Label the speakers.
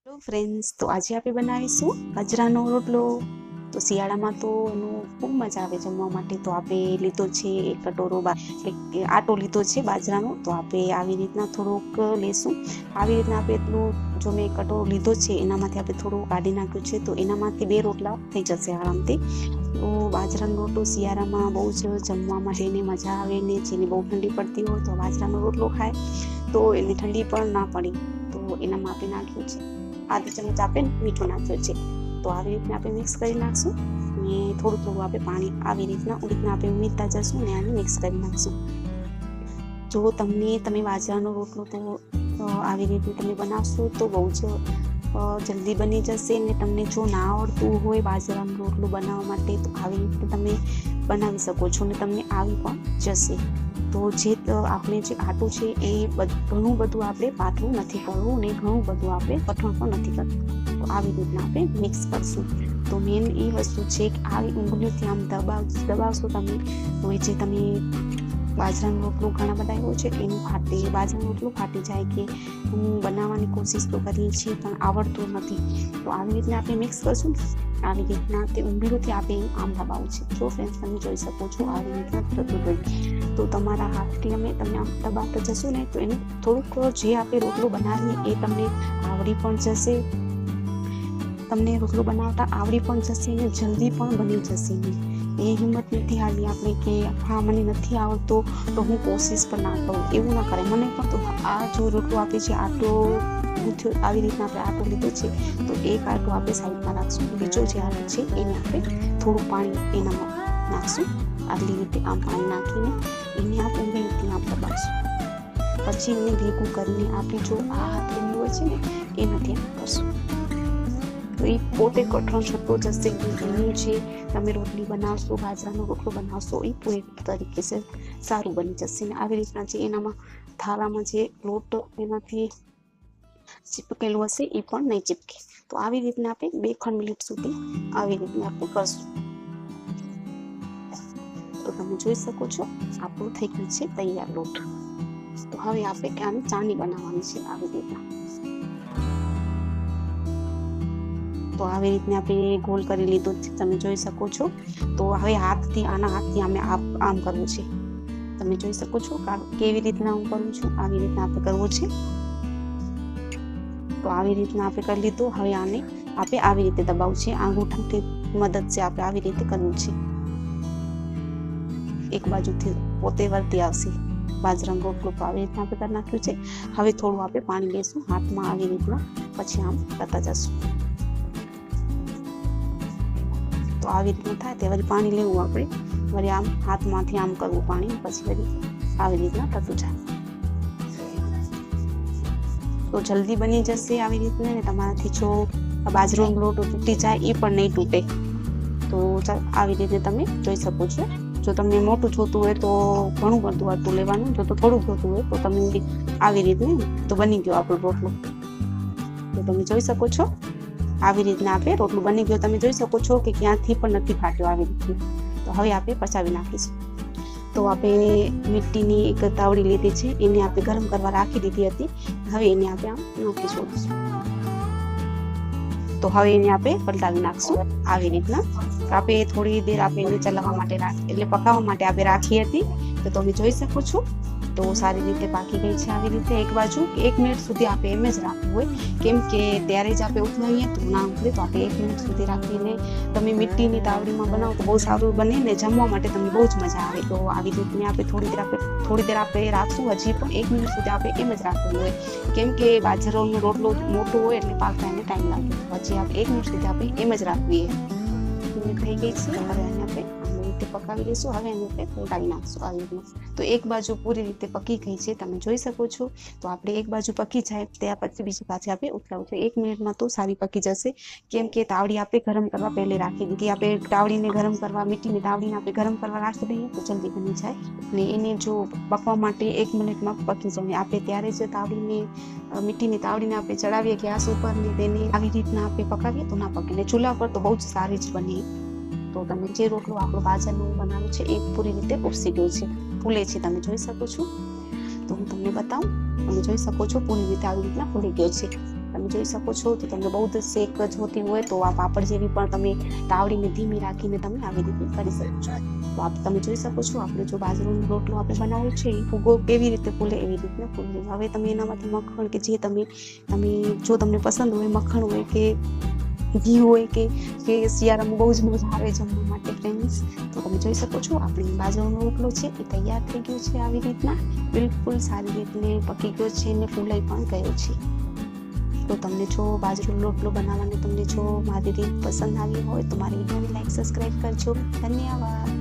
Speaker 1: Hello friends, તો આજે આપણે બનાવીશું બાજરાનો રોટલો. તો શિયાળામાં તો એનું ખૂબ મજા આવે જમવા માટે. તો આપણે લીધો છે એક કટોરો આટો લીધો છે બાજરાનો. તો આપણે આવી રીતના થોડોક લેશું. આવી રીતના આપણે એટલું જો મેં કટોરો લીધો છે એનામાંથી આપણે થોડું કાઢી નાખ્યું છે. તો એનામાંથી 2 રોટલા થઈ જશે આરામથી. તો બાજરાનો રોટલો શિયાળામાં બહુ જ જમવા માટેને મજા આવે ને. જેને બહુ ઠંડી પડતી હોય તો બાજરાનો રોટલો ખાય તો એને ઠંડી પણ ના પડી. તો એનામાં આપણે નાખ્યું છે આધી ચમચ આપણે મીઠું નાખ્યો છે. તો આવી રીતના આપણે મિક્સ કરી નાખશું ને થોડું થોડું આપણે પાણી આવી રીતના આપણે ઉમેરતા જશું ને આને મિક્સ કરી નાખશું. જો તમે બાજરાનો રોટલો તો આવી રીતે તમે બનાવશો તો બહુ જ જલ્દી બની જશે. ને તમને જો ના આવડતું હોય બાજરાનો રોટલો બનાવવા માટે તો આવી રીતે તમે બનાવી શકો છો ને તમને આવી પણ જશે. તો આપણે જે આટું છે એ ઘણું બધું આપણે પાતળું નથી કરવું ને ઘણું બધું આપણે કઠણ પણ નથી કરવું. તો આવી રીતના આપણે મિક્સ કરશું. તો મેન એ વસ્તુ છે કે આવી ઊંગલીઓથી આમ દબાવશો તમે તો જે તમે બાજરાનો રોટલો ઘણા બધા એવો છે એનું બાજરાનો રોટલો ફાટી જાય કે હું બનાવવાની કોશિશ તો કરીએ છીએ પણ આવડતું નથી. તો આવી રીતના આપણે મિક્સ કરશું. આવી રીતના તે ઊંગલીઓથી આપણે આમ દબાવવું છે. જો ફ્રેન્ડ્સ તમે જોઈ શકો છો આવી રીતના થતું ગયું. તો તમારા હાથથી તમે આમ દબાવતા જશો ને તો એનું થોડુંક જે આપણે રોટલો બનાવીએ એ તમને આવડી પણ જશે. તમને રોટલો બનાવતા આવડી પણ જશે ને જલ્દી પણ બની જશે. એ હિંમત નથી હાલી આપણે કે હા મને નથી આવડતો તો હું કોશિશ પણ ના કરું, એવું ના કરે. મને પણ તો આ જો રોટલો આપે છે આટો આવી રીતના આપણે આટો લીધો છે તો એક આટો આપણે સાઈડમાં રાખશું. બીજો જે આટો છે એને આપણે થોડું પાણી એનામાં નાખશું. આટલી રીતે આમ પાણી નાખીને એને આપણે ઊંગળીથી આમ દબાવશું. પછી એને ભેગું કરીને આપણે જો આ હાથ લીધું હોય છે ને એનાથી આમ કરશું. તો એ પોતે કઠણ થતો જશે. એનું જે તમે રોટલી બનાવશો બાજરાનો રોટલો બનાવશો એ પૂરી તરીકે છે સારું બની જશે. ને આવી રીતના જે એનામાં થાળામાં જે લોટ એનાથી ચીપકેલું હશે એ પણ નહીં ચીપકે. તો આવી રીતના આપણે 2 મિનિટ સુધી આવી રીતના આપણે કરશું. તો તમે જોઈ શકો છો આપણું થઈ ગયું છે તૈયાર લોટ. તો હવે આપણે આની ચાણી બનાવવાની છે આવી રીતના. તો આવી રીતના આપણે ગોળ કરી લીધું છે તમે જોઈ શકો છો. તો હવે આના હાથથી આમ કરવું છે. તમે જોઈ શકો છો કેવી રીતના હું કરું છું. આવી રીતના આપણે કરવું છે. તો આવી રીતના આપણે કરી લીધું. હવે આને આપણે આવી રીતે દબાવવું છે. આંગૂઠાની મદદ છે આપણે આવી રીતે કરવું છે. એક બાજુથી પોતે વળતી આવશે બાજરાનો રોટલો. તો આવી રીતના આપણે કરી નાખ્યું છે. હવે થોડું આપણે પાણી લેશું હાથમાં આવી રીતના, પછી આમ કરતા જશું. તો આવી રીતના થાય તે વળી પાણી લેવું આપણે, વળી આમ હાથમાંથી આમ કરવું પાણી, પછી વળી આવી રીતના થતું જાય. તો જલ્દી બની જશે આવી રીતના. ને તમારાથી જો બાજરાનો લોટ તૂટી જાય એ પણ નહીં તૂટે. તો આવી રીતે તમે જોઈ શકો છો. જો તમને મોટું જોતું હોય તો ઘણું બધું આટલું લેવાનું. જો તો થોડું જોતું હોય તો તમે આવી રીતે તો બની ગયો આપણો રોટલો. તો તમે જોઈ શકો છો આવી રીતના આપણે રોટલું બની ગયો. તમે જોઈ શકો છો કે ક્યાંથી પણ નથી ફાટ્યો આવી રીતે. તો હવે આપણે પચાવી નાખીશું. તો આપણે મીઠીની એક તાવડી લીધી છે એને આપણે ગરમ કરવા રાખી દીધી હતી. હવે એને આપણે આમ નાખીશું. તો હવે એને આપણે પલટાવી નાખશું આવી રીતના. આપણે થોડી દેર આપણે એને ચલાવવા માટે એટલે પકાવવા માટે આપણે રાખી હતી. તો તમે જોઈ શકો છો તો સારી રીતે પાકી ગઈ છે આવી રીતે. એક બાજુ 1 મિનિટ સુધી આપણે એમ જ રાખવું હોય, કેમ કે ત્યારે જ આપણે ઉથલાવીએ તો ના ઉથલે. તો આપણે 1 મિનિટ સુધી રાખીને તમે મીઠીની તાવડીમાં બનાવો તો બહુ સારું બને ને જમવા માટે તમને બહુ જ મજા આવે. તો આવી રીતે આપણે થોડી દેર આપણે રાખશું. હજી પણ 1 મિનિટ સુધી આપણે એમ જ રાખવું હોય, કેમ કે બાજરાનો રોટલો મોટો હોય એટલે પાકતા એને ટાઈમ લાગે. પછી આપણે 1 મિનિટ સુધી આપણે એમ જ રાખીએ. થઈ ગઈ છે. હવે આને આપણે પકાવી લઈશું. હવે એને આપણે પલટાવી નાખશું આવી રીતના. તો એક બાજુ પૂરી રીતે પકી ગઈ છે તમે જોઈ શકો છો. તો આપણે એક બાજુ પકી જાય ત્યાર પછી બીજી પાછી આપણે ઉથલાવું છે. 1 મિનિટમાં તો સારી પકી જશે, કેમ કે તાવડી આપણે ગરમ કરવા પહેલે રાખી દીધી. આપણે તાવડીને ગરમ કરવા મીઠીની તાવડીને આપણે ગરમ કરવા રાખી દઈએ તો જલ્દી બની જાય. ને એને જો પકવા માટે 1 મિનિટમાં પકી જાય. આપણે ત્યારે જ મીઠીની તાવડીને આપણે ચડાવીએ ગેસ ઉપર ને તેને આવી રીતના આપણે પકાવીએ તો ના પકે. ને ચૂલા પર તો બહુ જ સારી જ બને. તો તમે જે રોટલો આપણો બાજરાનો બનાવ્યો છે એ પૂરી રીતે ઉપસી ગયો છે, ફૂલે છે. તમે જોઈ શકો છો. તો હું તમને બતાવું. તમે જોઈ શકો છો પૂરી રીતે આવી રીતના ફૂલી ગયો છે. તમે જોઈ શકો છો. તો તમને બહુ જ શેક જોતી હોય તો આ પાપડ જેવી પણ તમે તાવડીને ધીમી રાખીને તમે આવી રીતે કરી શકો છો. તો તમે જોઈ શકો છો આપણે જો બાજરાનો રોટલો આપણે બનાવ્યો છે એ ફૂગો કેવી રીતે ફૂલે એવી રીતના ફૂલે. હવે તમે એનામાંથી મખણ કે જે તમે જો તમને પસંદ હોય મખણ હોય કે ઘી હોય કે શિયાળામાં બહુ જ મજા આવે જમવા માટે ફ્રેન્ડ્સ. તો તમે જોઈ શકો છો આપણે બાજરાનો રોટલો છે એ તૈયાર થઈ ગયો છે. આવી રીતના બિલકુલ સારી રીતે પકી ગયો છે અને ફૂલાઈ પણ ગયો છે. તો તમને જો બાજરાનો રોટલો બનાવવાની તમને જો મારી રીત પસંદ આવી હોય તો મારી વિડીયોને લાઈક સબસ્ક્રાઈબ કરજો. ધન્યવાદ.